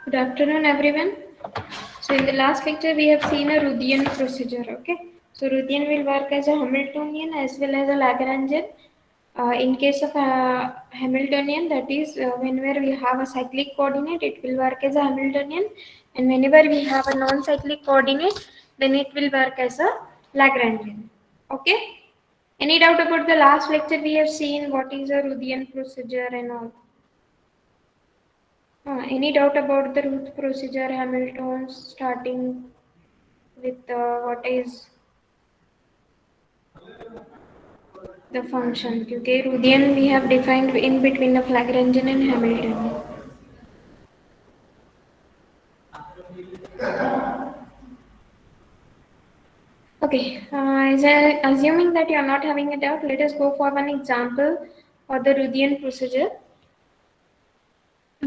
Good afternoon, everyone. So, in the last lecture, we have seen a Ruthian procedure. Okay, so Ruthian will work as a Hamiltonian as well as a Lagrangian. In case of a Hamiltonian, that is, whenever we have a cyclic coordinate, it will work as a Hamiltonian, and whenever we have a non-cyclic coordinate, then it will work as a Lagrangian. Okay. Any doubt about the last lecture? We have seen what is a Ruthian procedure and all. Any doubt about the root procedure, Hamilton's, starting with what is the function? Okay, Ruthian we have defined in between the Lagrangian and Hamiltonian. Okay, assuming that you are not having a doubt, let us go for one example of the Ruthian procedure.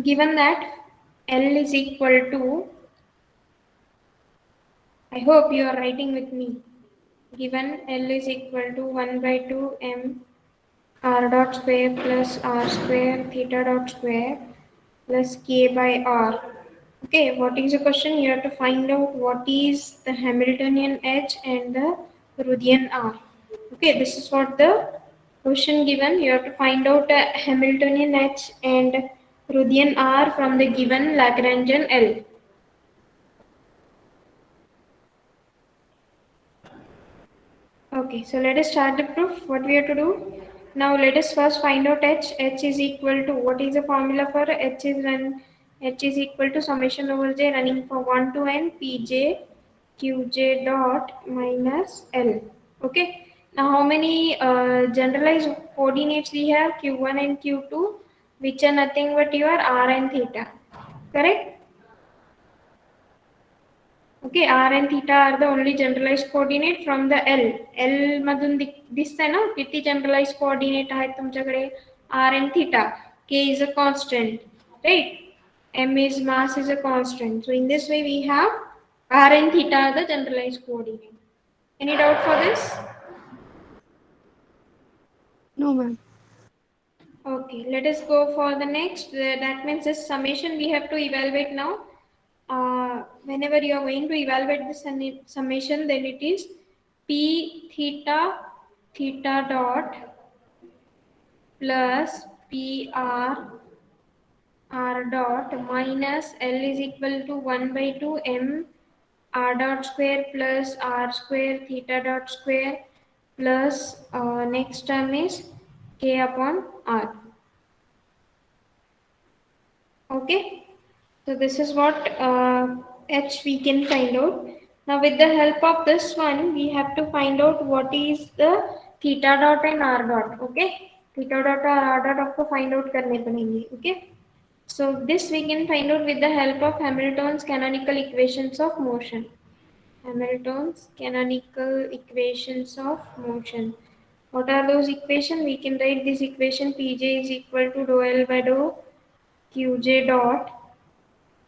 Given that L is equal to, I hope you are writing with me. Given L is equal to 1 by 2 m r dot square plus r square theta dot square plus k by r. Okay, what is the question? You have to find out what is the Hamiltonian h and the Ruthian r. Okay, this is what the question given. You have to find out Hamiltonian h and Ruthian r from the given Lagrangian L. Okay, so let us start the proof. What we have to do? Now let us first find out h. H is equal to, what is the formula for h is run? H is equal to summation over j running for 1 to n pj qj dot minus L. Okay. Now how many generalized coordinates we have? Q1 and Q2, which are nothing but your r and theta. Correct? Okay, r and theta are the only generalized coordinate from the L. L मधून दिसतंय ना किती generalized coordinate आहेत तुमच्याकडे r and theta. K is a constant, right? M is mass is a constant. So in this way we have r and theta are the generalized coordinate. Any doubt for this? No, ma'am. Okay, let us go for the next. That means this summation we have to evaluate now. Whenever you are going to evaluate the summation, then it is p theta theta dot plus p r dot minus L is equal to 1 by 2 m r dot square plus r square theta dot square plus next term is k upon r. Okay, so this is what h we can find out. Now with the help of this one, we have to find out what is the theta dot and r dot. Okay, theta dot और r dot आपको find out करने पड़ेंगे. Okay, so this we can find out with the help of Hamilton's canonical equations of motion. Hamilton's canonical equations of motion. What are those equations? We can write this equation Pj is equal to dou L by dou Qj dot,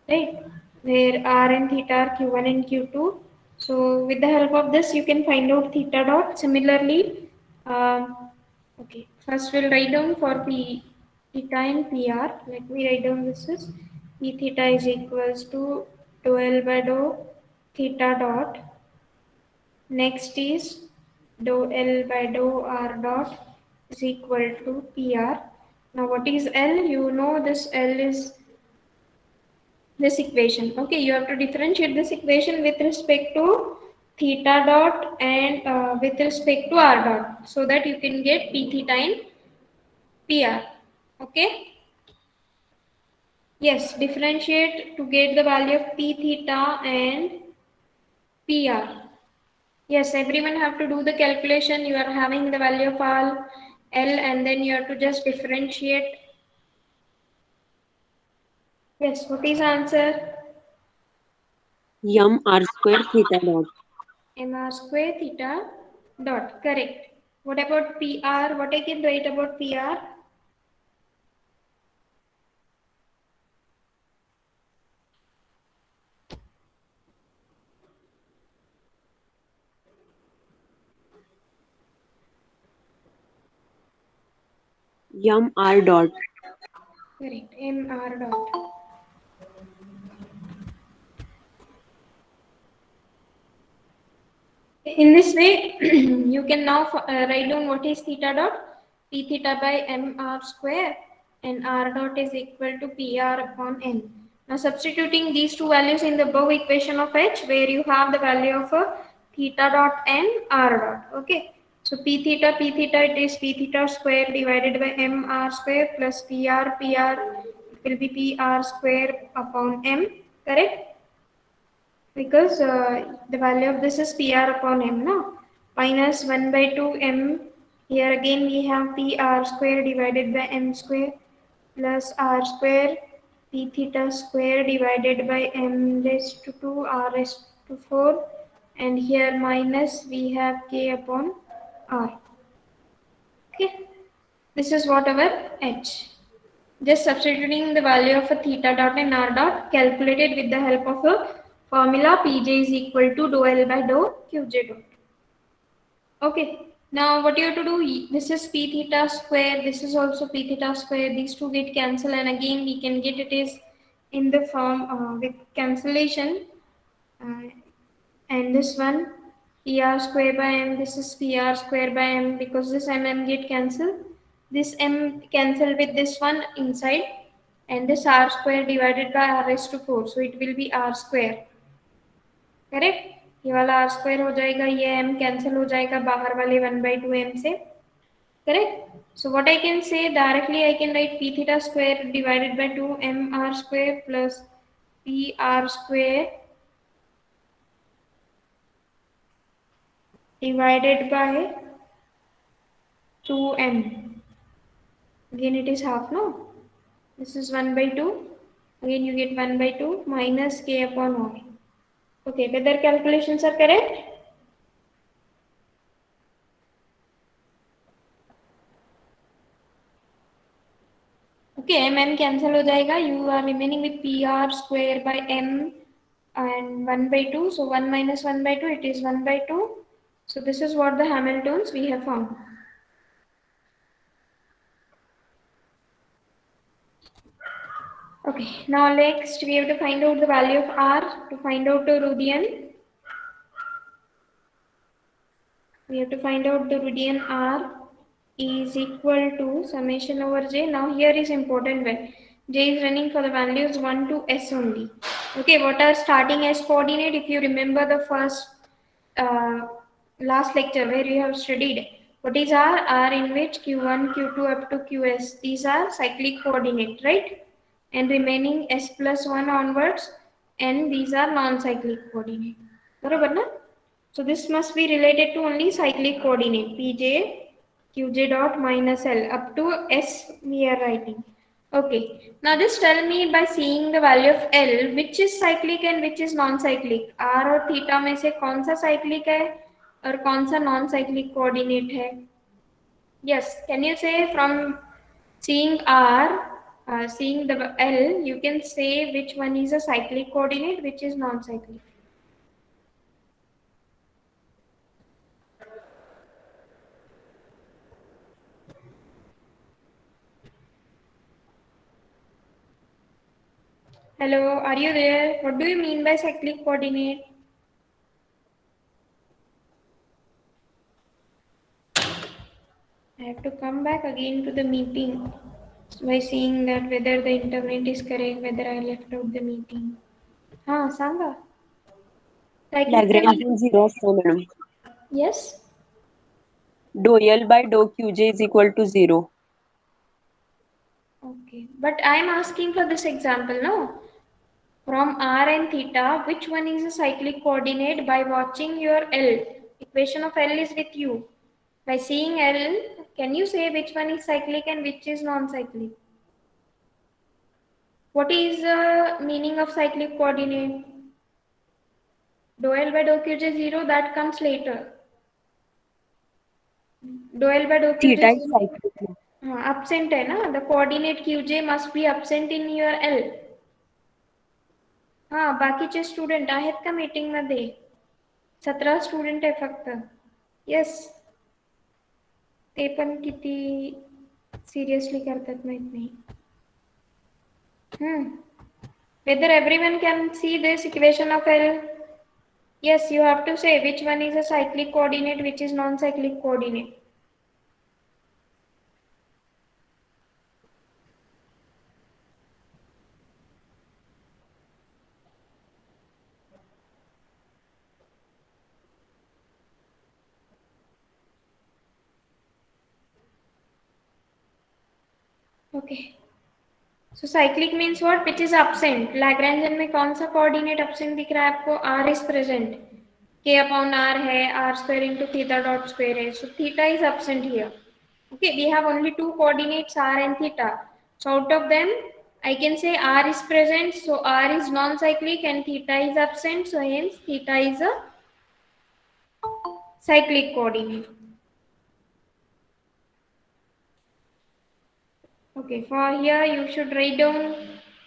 right, where r and theta are q1 and q2. So with the help of this you can find out theta dot. Similarly, okay, first we'll write down for p theta and pr. Let me write down this is p theta is equals to dou L by dou theta dot. Next is dou L by dou r dot is equal to pr. Now what is L? You know this L is this equation. Okay, you have to differentiate this equation with respect to theta dot and with respect to r dot, so that you can get p theta and pr. Okay, yes, differentiate to get the value of p theta and pr. Yes, everyone have to do the calculation. You are having the value of all L and then you have to just differentiate. Yes, what is answer? M r square theta dot. Mr square theta dot. Correct. What about PR? What I can write about PR? M r dot. Correct. MR dot. In this way, you can now write down what is theta dot. P theta by m r square, and r dot is equal to pr upon n. Now substituting these two values in the above equation of h, where you have the value of theta dot and r dot. Okay. So p theta, it is p theta square divided by m r square plus pr, it will be pr square upon m. Correct? Because the value of this is pr upon m now, minus 1 by 2 m. Here again we have pr square divided by m square plus r square p theta square divided by m raised to 2 r raised to 4, and here minus we have k upon r. Okay, this is what our h. Just substituting the value of a theta dot and r dot, calculated with the help of a formula. Pj is equal to dou L by dou Qj dot. Okay, now what you have to do, this is p theta square, this is also p theta square, these two get cancelled, and again we can get it is in the form with cancellation, uh, and this one pr square by m, this is pr square by m, because this mm get cancelled, this m cancel with this one inside, and this r square divided by r raised to 4, so it will be r square. Correct, ये वाला r square हो जाएगा, ये m cancel हो जाएगा बाहर वाले 1/2 m से. Correct. So what I can say directly, I can write p theta square divided by 2 m r square plus p r square divided by 2m. Again it is half, no? This is 1/2. Again you get 1/2 minus k upon r. Okay, whether calculations are correct? Okay, m cancel हो जाएगा. You are remaining with pr square by m and 1/2. So 1 minus 1/2, it is 1/2. So this is what the Hamiltons we have found. Okay, now next we have to find out the value of r. To find out the Ruthian, we have to find out the Ruthian r is equal to summation over j. Now here is important one. J is running for the values 1 to s only. Okay, what are starting s coordinate? If you remember the first uh, last lecture where you have studied, what is r? R in which q1, q2 up to qs. These are cyclic coordinate, right? And remaining s plus 1 onwards, and these are non-cyclic coordinate. बरोबर ना? So this must be related to only cyclic coordinate, pj qj dot minus l up to s we are writing. Okay, now just tell me by seeing the value of l, which is cyclic and which is non-cyclic. r और theta में से कौन सा cyclic है और कौन सा non-cyclic coordinate है? Yes, can you say from seeing r, seeing the l, you can say which one is a cyclic coordinate, which is non-cyclic? Hello, are you there? What do you mean by cyclic coordinate? I have to come back again to the meeting by seeing that whether the internet is correct, whether I left out the meeting. हाँ सांगा. Cyclic Lagrangian zero असतो madam. Yes. Dou L by dou q j is equal to 0. Okay, but I am asking for this example, no? From r and theta, which one is a cyclic coordinate? By watching your L, equation of L is with you. By seeing L, can you say which one is cyclic and which is non-cyclic? What is the meaning of cyclic coordinate? Dou L by dou Qj 0, that comes later. Dou L by dou Qj theta is 0, cyclic. absent है ना? The coordinate Qj must be absent in your L. हाँ, बाकीचे student आहेत का meeting मध्ये? 17 student आहे फक्त. Yes, ते पण किती सिरियसली करतात माहित नाही. Whether everyone can see this equation of L? Yes, you have to say which one is a cyclic coordinate, which is non-cyclic coordinate. Okay. So cyclic means what? Which is absent. Lagrangian में कौन सा coordinate absent दिख रहा है आपको? R is present. K upon R है, R square into theta dot square है. So theta is absent here. Okay, we have only two coordinates R and theta. So out of them, I can say R is present. So R is non-cyclic and theta is absent. So hence theta is a cyclic coordinate. Okay, for here you should write down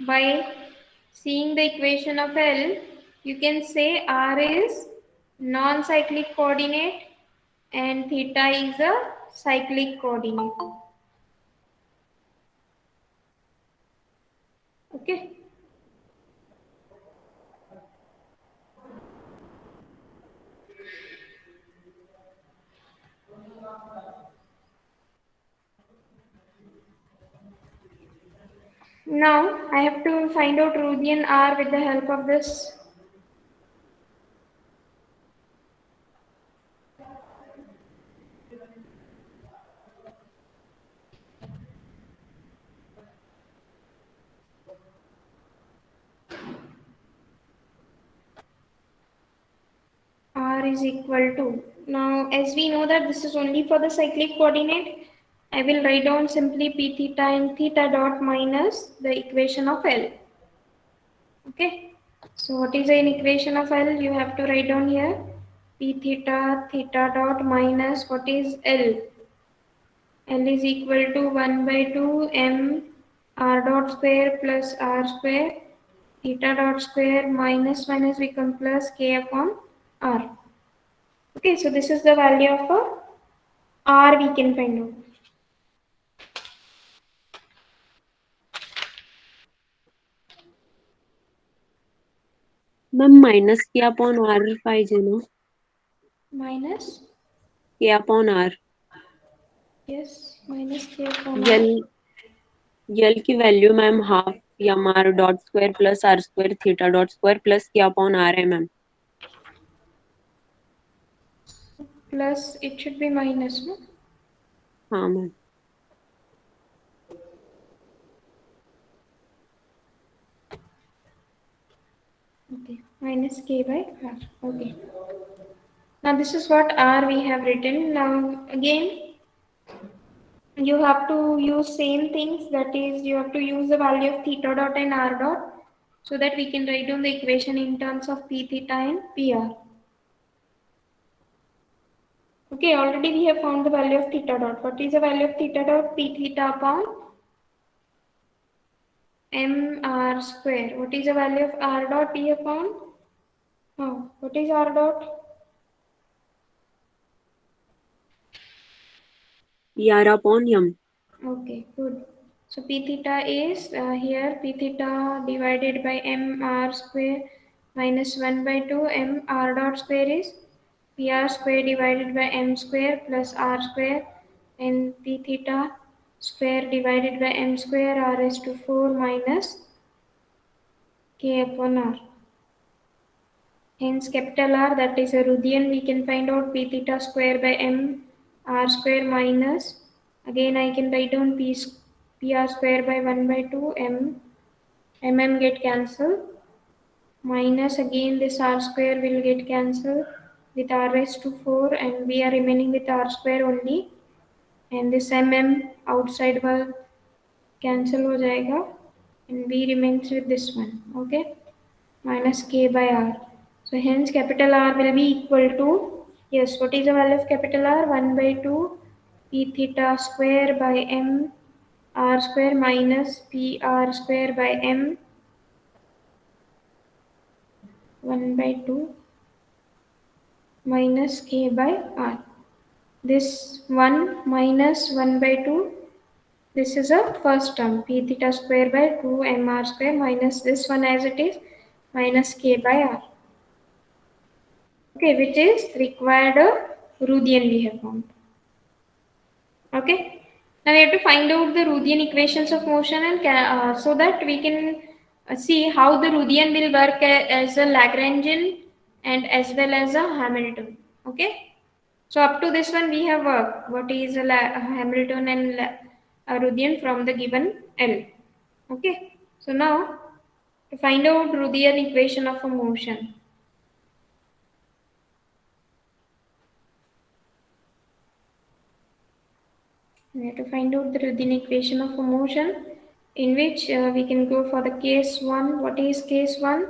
by seeing the equation of L, you can say R is non-cyclic coordinate and theta is a cyclic coordinate. Okay. Now I have to find out Ruthian R with the help of this. R is equal to. Now as we know that this is only for the cyclic coordinate, I will write down simply P theta and theta dot minus the equation of L. Okay. So what is an equation of L? You have to write down here P theta theta dot minus what is L? L is equal to 1 by 2 m r dot square plus r square theta dot square minus minus become plus k upon r. Okay, so this is the value of a r we can find out. Ma'am minus k upon r पाहिजे ना. Minus? K upon r. Yes, minus k upon r. L L की value ma'am half m r dot square plus r square theta dot square plus k upon r है ma'am. Plus it should be minus, no? हाँ ma'am. Okay, minus k by r. Okay. Now this is what r we have written. Now again you have to use same things, that is you have to use the value of theta dot and r dot so that we can write down the equation in terms of p theta and pr. Okay, already we have found the value of theta dot. What is the value of theta dot? P theta upon m r square. What is the value of r dot? P upon what is r dot? R upon m. Okay, good. So p theta is here p theta divided by m r square minus 1 by 2 m r dot square is p r square divided by m square plus r square and p theta square divided by m square r raised to 4 minus k upon r. Hence capital R, that is a Ruthian, we can find out p theta square by m r square minus, again I can write down p r square by 1 by 2 m get cancelled, minus again this r square will get cancelled with r raised to 4 and we are remaining with r square only, and this outside will cancel हो जाएगा and v remains with this one. Okay, minus k by r. So hence capital R will be equal to, yes, what is the value of capital R? 1 by 2 p theta square by m r square minus p r square by m 1 by 2 minus k by r. This 1 minus 1 by 2, this is a first term, p theta square by 2 m r square minus this one as it is minus k by r. Okay, which is required Ruthian we have found. Okay, now we have to find out the Ruthian equations of motion and so that we can see how the Ruthian will work as a Lagrangian and as well as a Hamilton. Okay, so up to this one we have worked what is a Hamilton and a Ruthian from the given L. Okay, so now to find out Ruthian equation of a motion. We have to find out the Ruthian equation of a motion in which we can go for the case 1. What is case 1?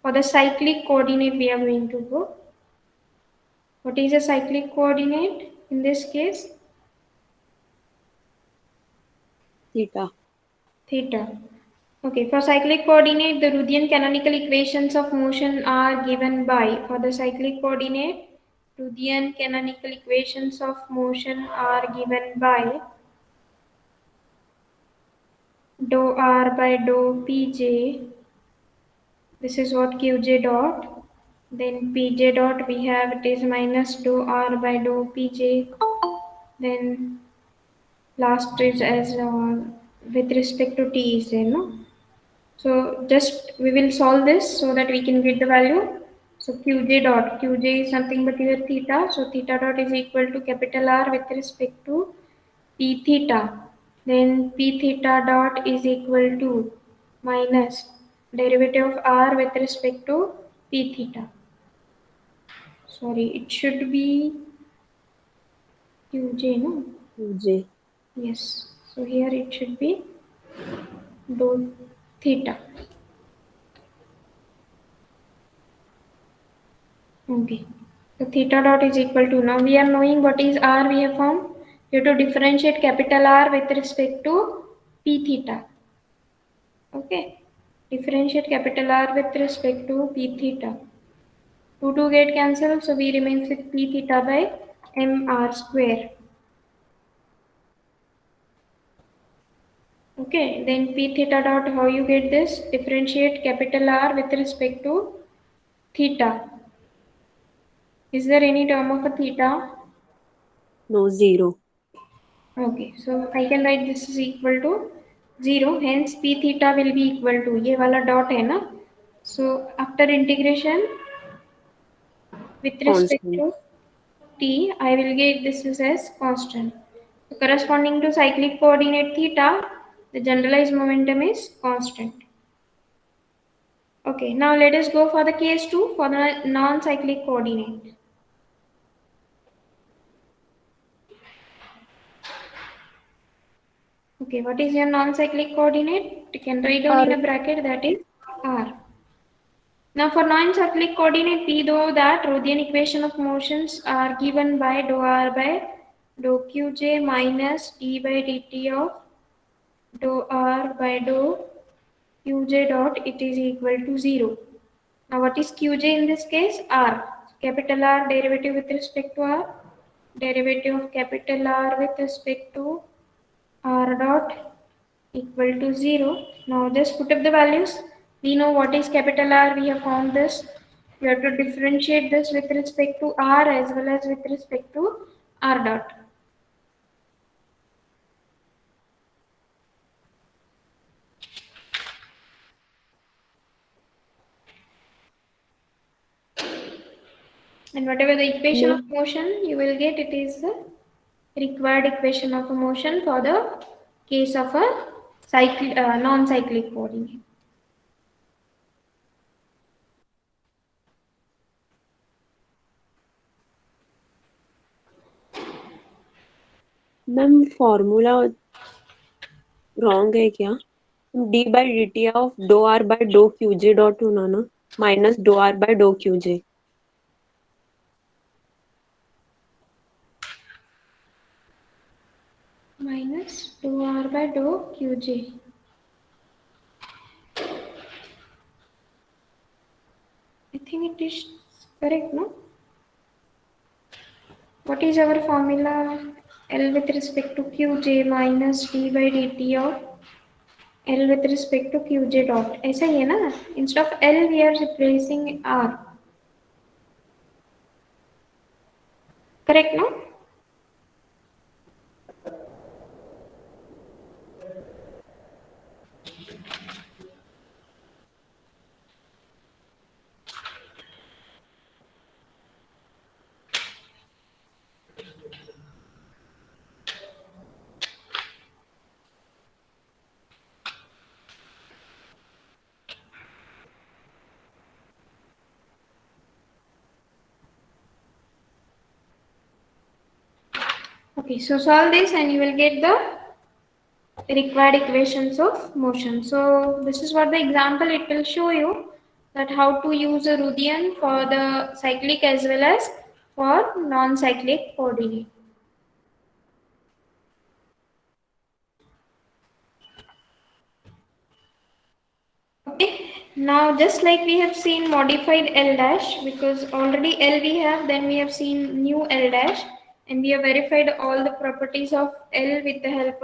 For the cyclic coordinate we are going to go. What is a cyclic coordinate in this case? Theta. Theta. Okay, for cyclic coordinate, the Ruthian canonical equations of motion are given by, for the cyclic coordinate, Ruthian canonical equations of motion are given by dou r by dou pj. This is what qj dot. Then pj dot we have it is minus dou r by dou pj. Then last is as with respect to t is there, no? So just we will solve this so that we can get the value. So qj is nothing but your theta. So theta dot is equal to capital R with respect to p theta. Then p theta dot is equal to minus derivative of R with respect to p theta. Sorry, it should be qj, no? Qj. Yes. So here it should be dou theta. Okay. So theta dot is equal to, now we are knowing what is R we have found. We have to differentiate capital R with respect to P theta. Okay. Differentiate capital R with respect to P theta. 2 get cancelled, so we remains with P theta by mr square. Okay, then P theta dot, how you get this? Differentiate capital R with respect to theta. Is there any term of a theta? No, 0. Okay, so I can write this is equal to 0, hence p theta will be equal to, ये वाला dot है ना, so after integration with respect Constant. to t, I will get this is as constant. So corresponding to cyclic coordinate theta, the generalized momentum is constant. Okay, now let us go for the case 2 for the non-cyclic coordinate. Okay, what is your non-cyclic coordinate? You can write down R. in a bracket, that is r. Now for non-cyclic coordinate P, though that Rothian equation of motions are given by dou r by dou qj minus d by dt of dou r by dou qj dot, it is equal to 0. Now what is qj in this case? R. Capital R derivative with respect to r. Derivative of capital R with respect to r dot equal to 0. Now just put up the values. We know what is capital R. We have found this. We have to differentiate this with respect to R as well as with respect to R dot. And whatever the equation of motion you will get, it is the required equation of a motion for the case of a non-cyclic coordinate. Ma'am formula wrong है क्या? D by d t of dou r by dou q j dot होना ना, minus dou r by dou q j. Minus dou r by dou qj. I think it is correct, no? What is our formula? L with respect to qj minus d by dt of L with respect to qj dot. ऐसा ही है ना? Instead of L we are replacing R. Correct, no? Okay, so solve this and you will get the required equations of motion. So this is what the example it will show you, that how to use a Ruthian for the cyclic as well as for non-cyclic coordinate. Okay, now just like we have seen modified L dash, because already L we have, then we have seen new L dash, and we have verified all the properties of L with the help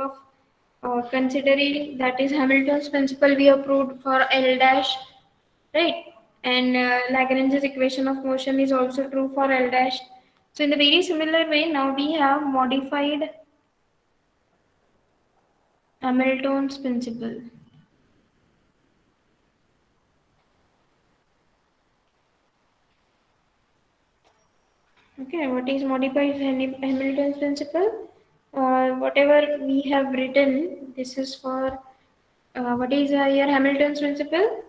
of considering that is Hamilton's principle we have proved for L dash, right? And Lagrange's equation of motion is also true for L dash. So in the very similar way, now we have modified Hamilton's principle. Okay, what is modified Hamilton's principle? Whatever we have written, this is for what is here Hamilton's principle?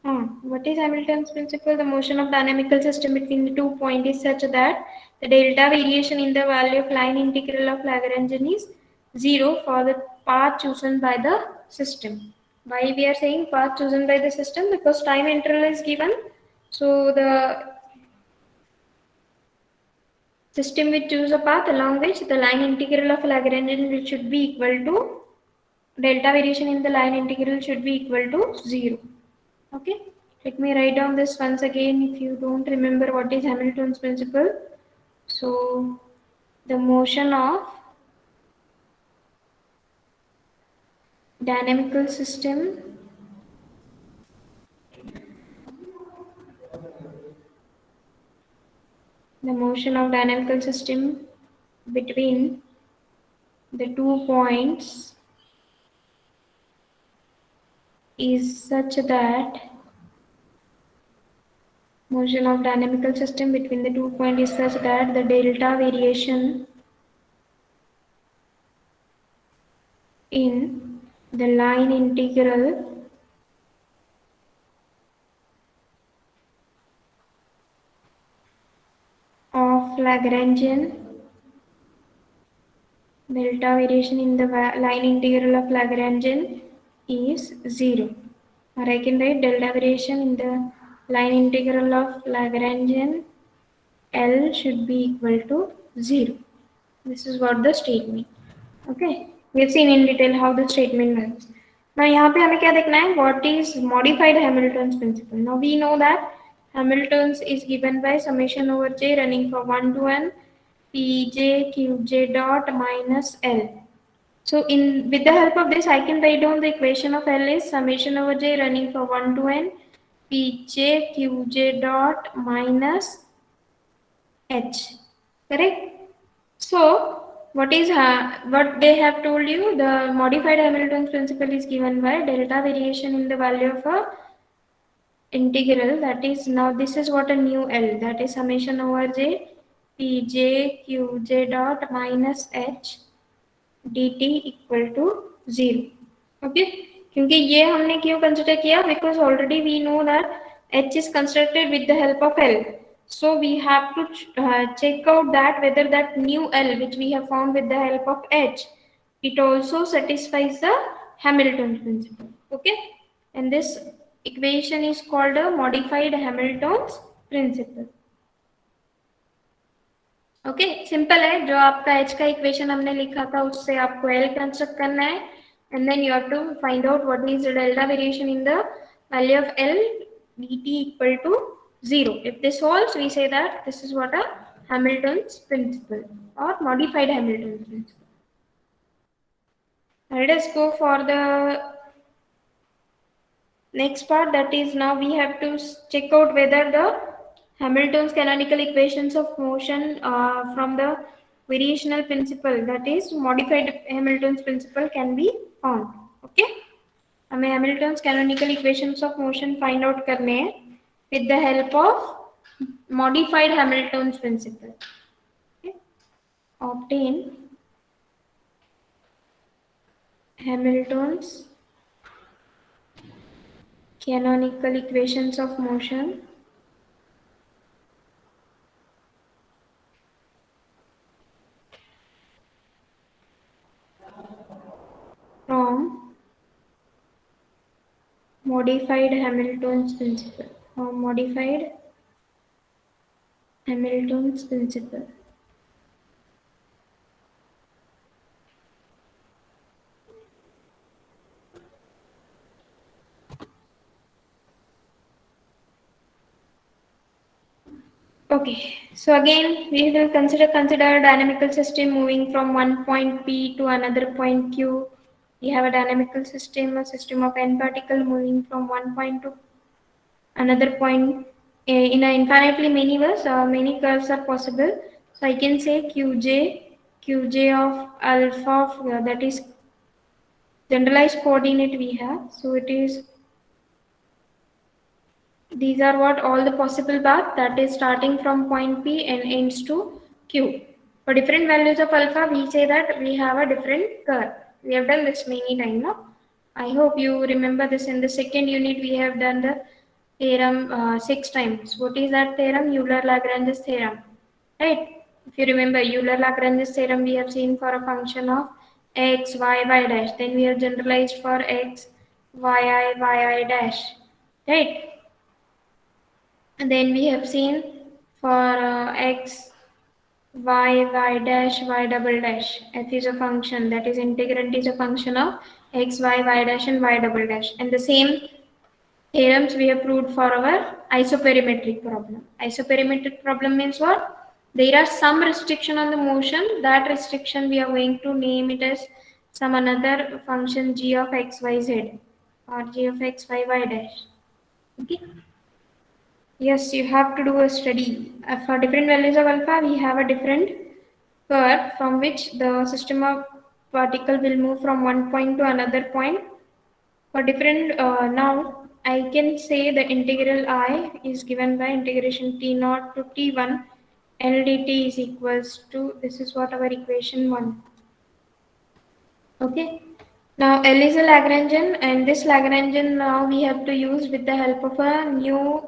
What is Hamilton's principle? The motion of dynamical system between the 2 points is such that the delta variation in the value of line integral of Lagrangian is zero for the path chosen by the system. Why we are saying path chosen by the system? Because time interval is given. So the system will choose a path along which the line integral of Lagrangian should be equal to delta variation in the line integral should be equal to 0. Okay, let me write down this once again if you don't remember what is Hamilton's principle. So, the motion of dynamical system between the 2 points is such that the delta variation in the line integral of Lagrangian is 0. Or I can write delta variation in the line integral of Lagrangian L should be equal to 0. This is what the statement. Okay, we have seen in detail how the statement works. Now यहाँ पे हमें क्या देखना है? What is modified Hamilton's principle? Now we know that Hamilton's is given by summation over j running from 1 to n pj qj dot minus L. So in with the help of this, I can write down the equation of L is summation over j running from 1 to n pj qj dot minus h. Correct? So what they have told you, the modified Hamilton's principle is given by delta variation in the value of a integral, that is, now this is what a new L, that is summation over j pj qj dot minus h dt equal to 0. Okay, क्योंकि ये हमने क्यों consider किया? Because already we know that h is constructed with the help of L. So we have to check out that whether that new L which we have found with the help of h, it also satisfies the Hamilton principle. Okay, and this equation is called a modified Hamilton's principle. Okay, simple है. जो आपका H का equation हमने लिखा था उससे आपको L construct करना है, and then you have to find out what is the delta variation in the value of L dt equal to 0. If this holds, we say that this is what a Hamilton's principle or modified Hamilton's principle. Let us go for the next part, that is now we have to check out whether the Hamilton's canonical equations of motion from the variational principle, that is modified Hamilton's principle, can be found. Okay, हमें Hamilton's canonical equations of motion find out करने हैं with the help of modified Hamilton's principle. Okay? Obtain Hamilton's canonical equations of motion from modified Hamilton's principle. From modified Hamilton's principle. Okay, so again we will consider a dynamical system moving from one point P to another point Q. We have a dynamical system, a system of n particle moving from one point to another point in an infinitely many ways. Many curves are possible. So I can say Qj of alpha of, that is generalized coordinate we have. So it is, these are what all the possible path, that is starting from point P and ends to Q. For different values of alpha, we say that we have a different curve. We have done this many times now. I hope you remember this. In the second unit, we have done the theorem 6 times. What is that theorem? Euler-Lagrange's theorem. Right? If you remember Euler-Lagrange's theorem, we have seen for a function of x, y, y dash. Then we have generalized for x, y, y dash. Right? And then we have seen for x, y dash, y double dash. F is a function, that is integrand is a function of x, y dash and y double dash. And the same theorems we have proved for our isoperimetric problem. Isoperimetric problem means what? There are some restriction on the motion. That restriction we are going to name it as some another function g of x, y, z or g of x, y dash. Okay. Yes, you have to do a study. For different values of alpha, we have a different curve from which the system of particle will move from one point to another point. For different, now I can say the integral I is given by integration t naught to t1 L dt is equals to, this is what our equation 1. Okay. Now L is a Lagrangian, and this Lagrangian now we have to use with the help of a new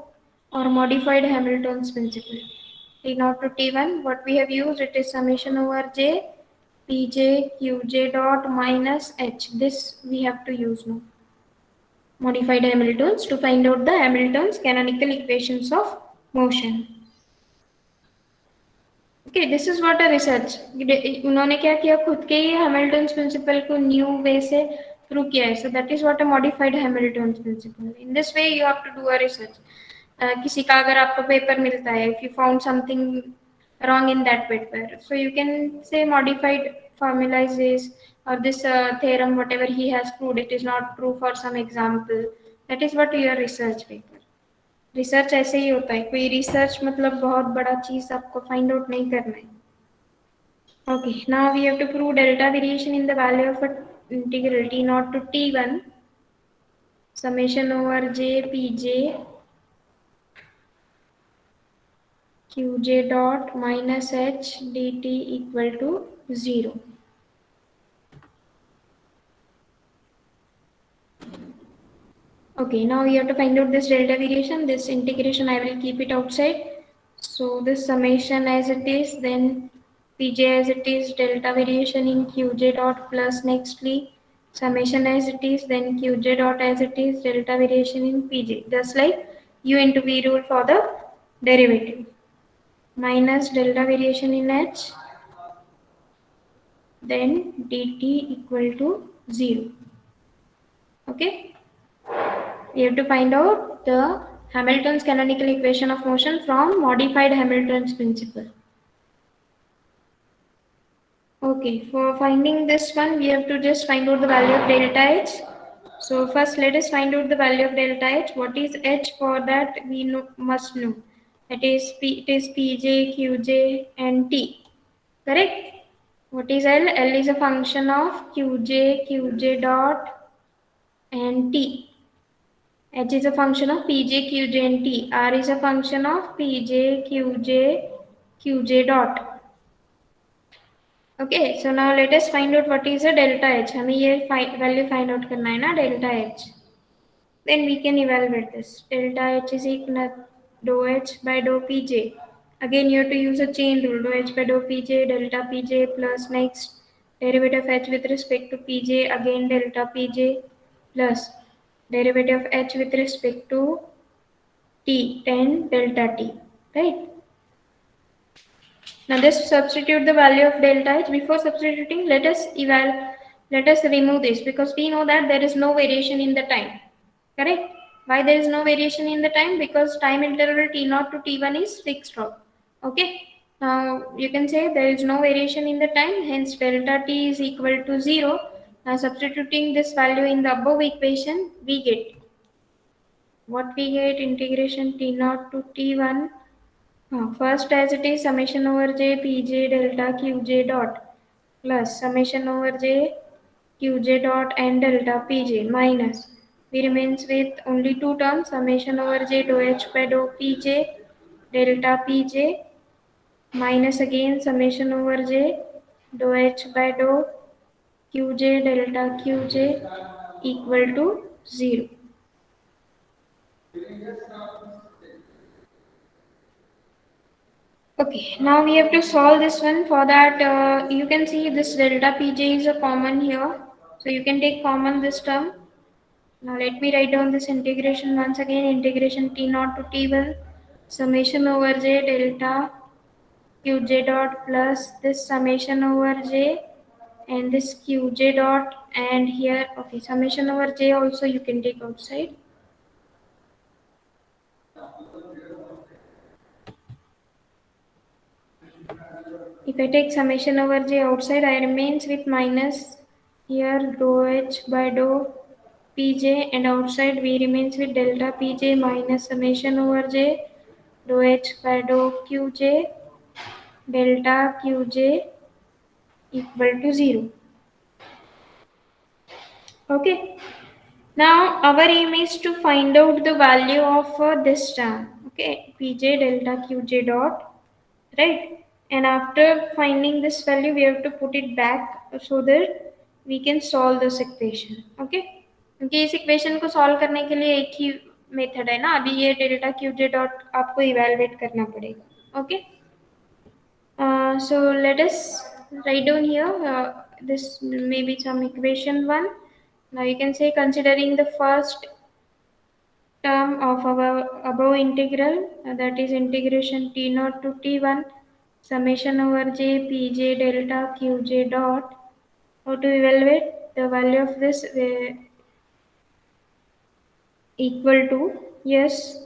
or modified Hamilton's principle. T naught to T1, what we have used, it is summation over J, Pj, Qj dot minus H. This we have to use now. Modified Hamiltons to find out the Hamilton's canonical equations of motion. Okay, this is what a research. उन्होंने क्या किया, खुद के ही Hamilton's principle को new way से prove किया है. So that is what a modified Hamilton's principle. In this way you have to do a research. किसी का अगर आपको पेपर मिलता है, if you found something wrong in that paper, so you can say modified formula is this, or this theorem whatever he has proved, it is not true for some example. That is what your research paper. Research ऐसे ही होता है. कोई research मतलब बहुत बड़ा चीज आपको find out नहीं करना है. Okay, now we have to prove delta variation in the value of a integral t naught to t1 summation over j pj qj dot minus h dt equal to 0. Okay, now you have to find out this delta variation. This integration I will keep it outside. So this summation as it is, then Pj as it is, delta variation in Qj dot plus nextly summation as it is, then Qj dot as it is, delta variation in Pj. Just like U into V rule for the derivative. Minus delta variation in H, then dt equal to 0. Okay. We have to find out the Hamilton's canonical equation of motion from modified Hamilton's principle. Okay, for finding this one, we have to just find out the value of delta H. So first let us find out the value of delta H. What is H? For that we must know. It is Pj, Qj, and T. Correct? What is L? L is a function of Qj, Qj dot, and T. H is a function of Pj, Qj, and T. R is a function of Pj, Qj, Qj dot. Okay, so now let us find out what is a delta H. हमें ये value find out करना है ना delta H. Then we can evaluate this. Delta H is equal to dou H by dou Pj. Again, you have to use a chain rule. Dou H by dou Pj, delta Pj plus next derivative of H with respect to Pj, again delta Pj plus derivative of H with respect to T, 10 delta T. Right? Now just substitute the value of delta H. Before substituting, let us remove this because we know that there is no variation in the time. Correct? Why there is no variation in the time? Because time interval T0 to T1 is fixed out. Okay. Now you can say there is no variation in the time, hence delta T is equal to 0. Now substituting this value in the above equation, we get what we get integration T0 to T1. First as it is summation over j Pj delta Qj dot plus summation over j Qj dot and delta Pj minus we remains with only two terms summation over j dou h by dou Pj delta Pj minus again summation over j dou h by dou Qj delta Qj equal to 0. Okay, now we have to solve this one. For that, you can see this delta Pj is a common here. So you can take common this term. Now let me write down this integration once again. Integration T0 to T1 summation over j delta Qj dot plus this summation over j and this Qj dot and here, okay, summation over j also you can take outside. If I take summation over j outside, I remains with minus here dou h by dou Pj and outside we remains with delta Pj minus summation over j dou h by dou Qj delta Qj equal to 0. Okay. Now our aim is to find out the value of this term. Okay, Pj delta Qj dot, right? And after finding this value, we have to put it back so that we can solve this equation. Okay? क्योंकि इस equation को solve करने के लिए एक ही method है ना. अभी ये डेल्टा क्यूजे डॉट आपको इवेलुएट करना पड़ेगा. Okay. So let us write down here. This may be some equation 1. Now you can say considering the first term of our above integral, that is integration T0 to T1 summation over j Pj delta Qj dot. How to evaluate the value of this equal to, yes,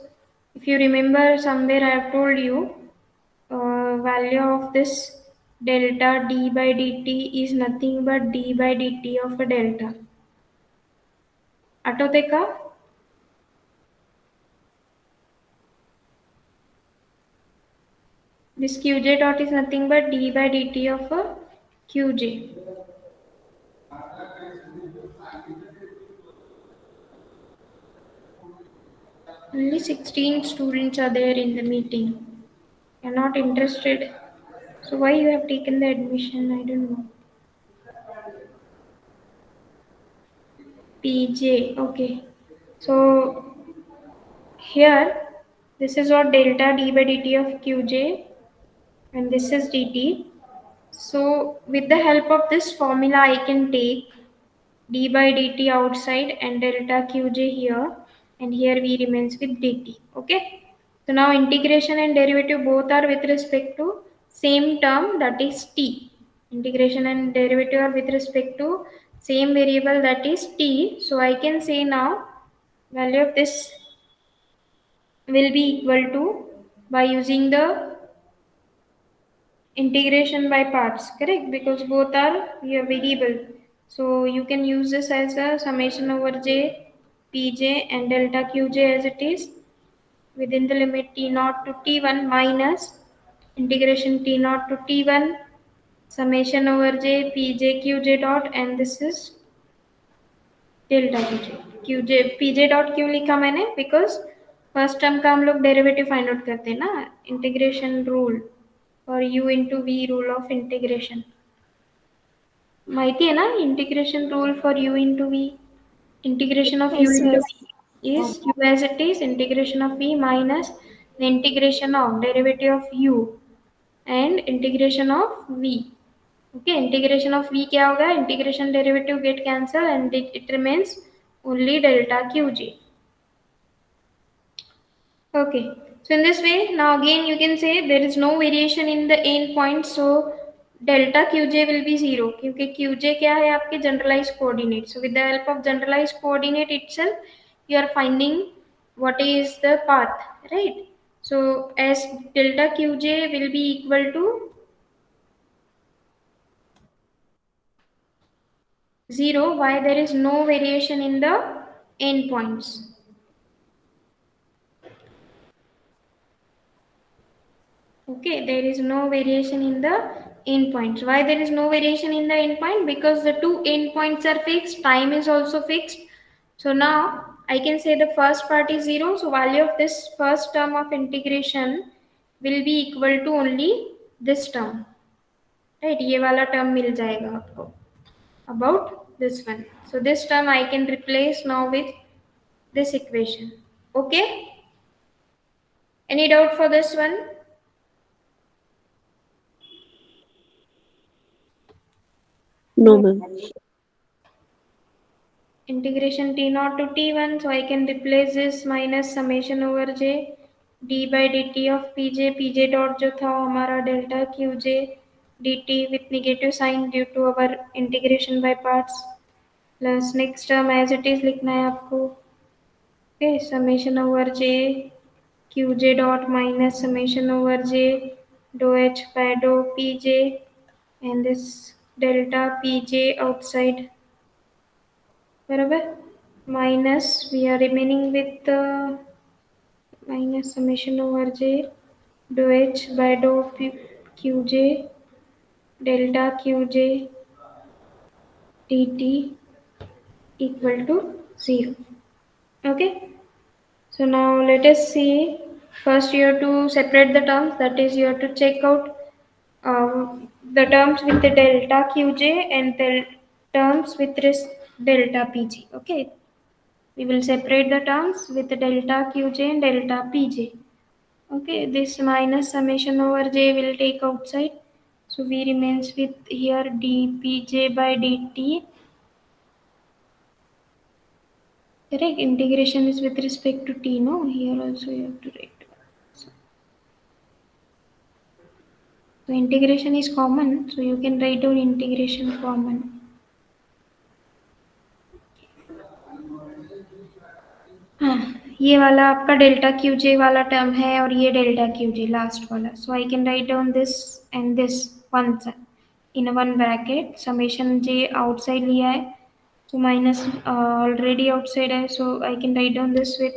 if you remember somewhere I have told you value of this delta d by dt is nothing but d by dt of a delta. आठवते का? This Qj dot is nothing but d by dt of a Qj. Only 16 students are there in the meeting. You're not interested. So why you have taken the admission? I don't know. Pj. Okay. So here this is what delta d by dt of Qj and this is dt. So with the help of this formula I can take d by dt outside and delta Qj here and here we remains with dt. Okay. So now integration and derivative both are with respect to same term, that is t. Integration and derivative are with respect to same variable, that is t. So I can say now value of this will be equal to by using the integration by parts, correct? Because both are your variable. So you can use this as a summation over j Pj and delta Qj as it is. within the limit t naught to t1 minus integration t naught to t1 summation over j pj qj dot, and this is delta q j p j dot क्यों लिखा मैंने, because first term का हम लोग derivative find out करते हैं ना, integration rule और u into v rule of integration माहिती है ना, integration rule for u into v, integration of u Yes, into yes. v is u as it is, integration of v minus the integration of derivative of u and integration of v. Okay, integration of v क्या होगा, integration derivative get cancel and it remains only delta qj. Okay, so in this way, now again you can say there is no variation in the end point, so delta qj will be 0 क्योंकि qj क्या है आपके generalized coordinate. So with the help of generalized coordinate itself, you are finding what is the path, right? So as delta qj will be equal to 0, why there is no variation in the end points. Okay, there is no variation in the endpoints. Why there is no variation in the endpoint? Because the two endpoints are fixed, time is also fixed. So now I can say the first part is 0. So value of this first term of integration will be equal to only this term. Right? ये वाला term मिल जाएगा आपको about this one. So this term I can replace now with this equation. Okay? Any doubt for this one? No, ma'am. Integration t naught to t one, so I can replace this minus summation over j d by d t of p j dot जो था हमारा delta q j d t with negative sign due to our integration by parts, plus next term as it is लिखना है आपको. Okay, summation over j q j dot minus summation over j dou h by dou p J and this delta P J outside, बराबर, minus we are remaining with the minus summation over j dou h by dou qj delta qj dt equal to 0. Okay, so now let us see, first you have to separate the terms, that is you have to check out the terms with the delta qj and the terms with this delta pg. Okay, we will separate the terms with delta qj and delta pj. Okay, this minus summation over j will take outside, so v remains with here dpj by dt. Correct, integration is with respect to t, no, here also you have to write. So integration is common, so you can write down integration common. हाँ, ये वाला आपका delta q जे वाला term है और ये delta q J last वाला, so I can write down this and this one in one bracket, summation J outside लिया है, so minus already outside है, so I can write down this with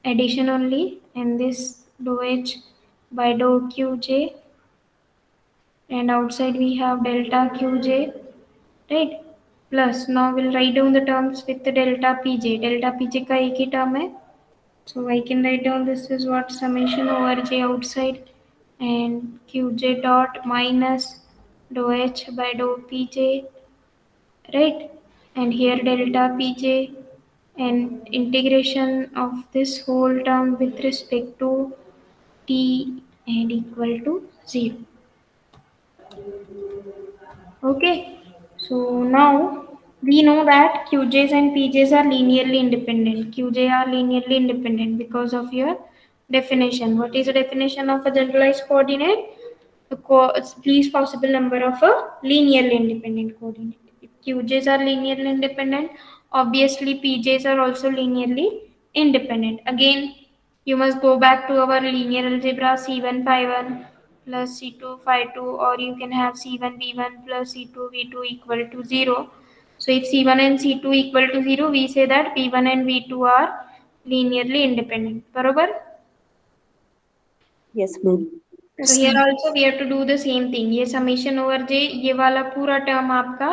addition only, and this dou h by dou qj, and outside we have delta qj, right, plus now we'll write down the terms with the delta pj का एक ही term है, so I can write down this is what summation over j outside and qj dot minus dou h by dou pj, right, and here delta pj and integration of this whole term with respect to t and equal to 0. Okay, so now we know that qj's and pj's are linearly independent. Qj are linearly independent because of your definition. What is the definition of a generalized coordinate? The least possible number of a linearly independent coordinate. If qj's are linearly independent, obviously pj's are also linearly independent. Again, you must go back to our linear algebra, c1 phi1 plus c2 phi2, or you can have c1 v1 plus c2 v2 equal to 0. So if c1 and c2 equal to 0, we say that v1 and v2 are linearly independent. बरोबर? Yes, ma'am. So here also we have to do the same thing. ये summation over j ये वाला पूरा term आपका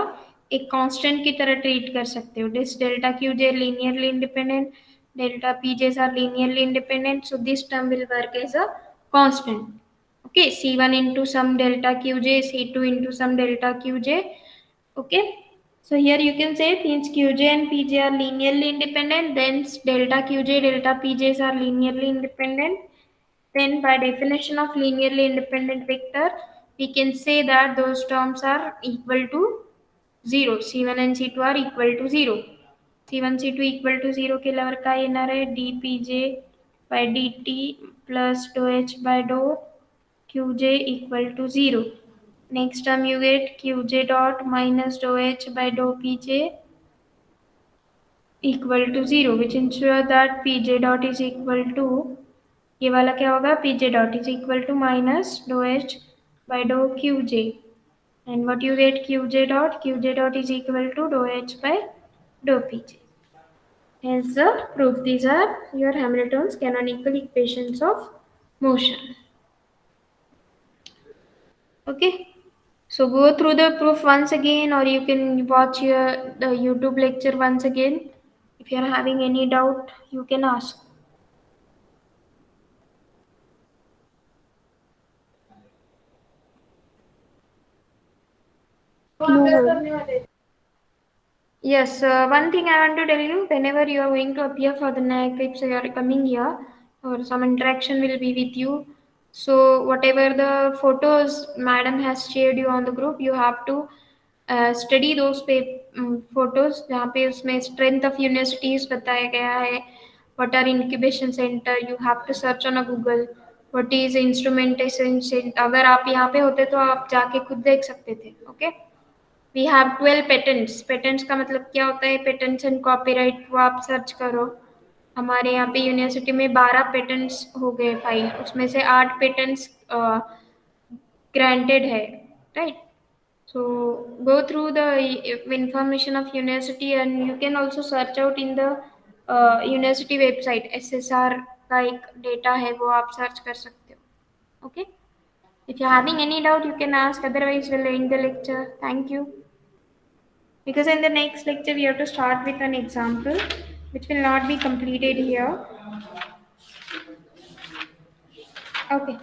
एक constant की तरह treat कर सकते हो. This delta qj linearly independent, delta pj's are linearly independent. So this term will work as a constant. Okay, c1 into some delta qj, c2 into some delta qj. Okay, so here you can say since qj and pj are linearly independent, then delta qj, delta pj's are linearly independent. Then by definition of linearly independent vector, we can say that those terms are equal to 0. C1 and C2 are equal to 0. C1 C2 equal to 0 के लेवर का येणार है dpj by dt plus dou h by dou qj equal to 0. Next term you get qj dot minus dou h by dou pj equal to 0, which ensure that pj dot is equal to, ये वाला क्या होगा, pj dot is equal to minus dou h by dou qj, and what you get, qj dot is equal to dou h by dou pj. Hence the proof. These are your Hamilton's canonical equations of motion. Okay, so go through the proof once again, or you can watch the YouTube lecture once again. If you are having any doubt, you can ask. No, ma'am. Yes, one thing I want to tell you, whenever you are going to appear for the NAC, if you are coming here, or some interaction will be with you. So whatever the photos madam has shared you on the group, you have to study those photos जहाँ पे उसमें strength of universities बताया गया है, what are incubation center, you have to search on a Google, what is instrumentation center. अगर आप यहाँ पे होते तो आप जाके खुद देख सकते थे. Okay. We have 12 patents. Patents का मतलब क्या होता है, पेटेंट्स एंड कॉपीराइट, वो आप सर्च करो. हमारे यहाँ पे यूनिवर्सिटी में 12 पेटेंट्स हो गए फाइल, उसमें से 8 पेटेंट्स ग्रांटेड है, right. So go through the information of university, and you can also search out in the university website. SSR का एक डेटा है, वो आप सर्च कर सकते हो. Okay, if you're having any doubt you can ask, otherwise we'll end the lecture. Thank you. Because in the next lecture we have to start with an example which will not be completed here. Okay.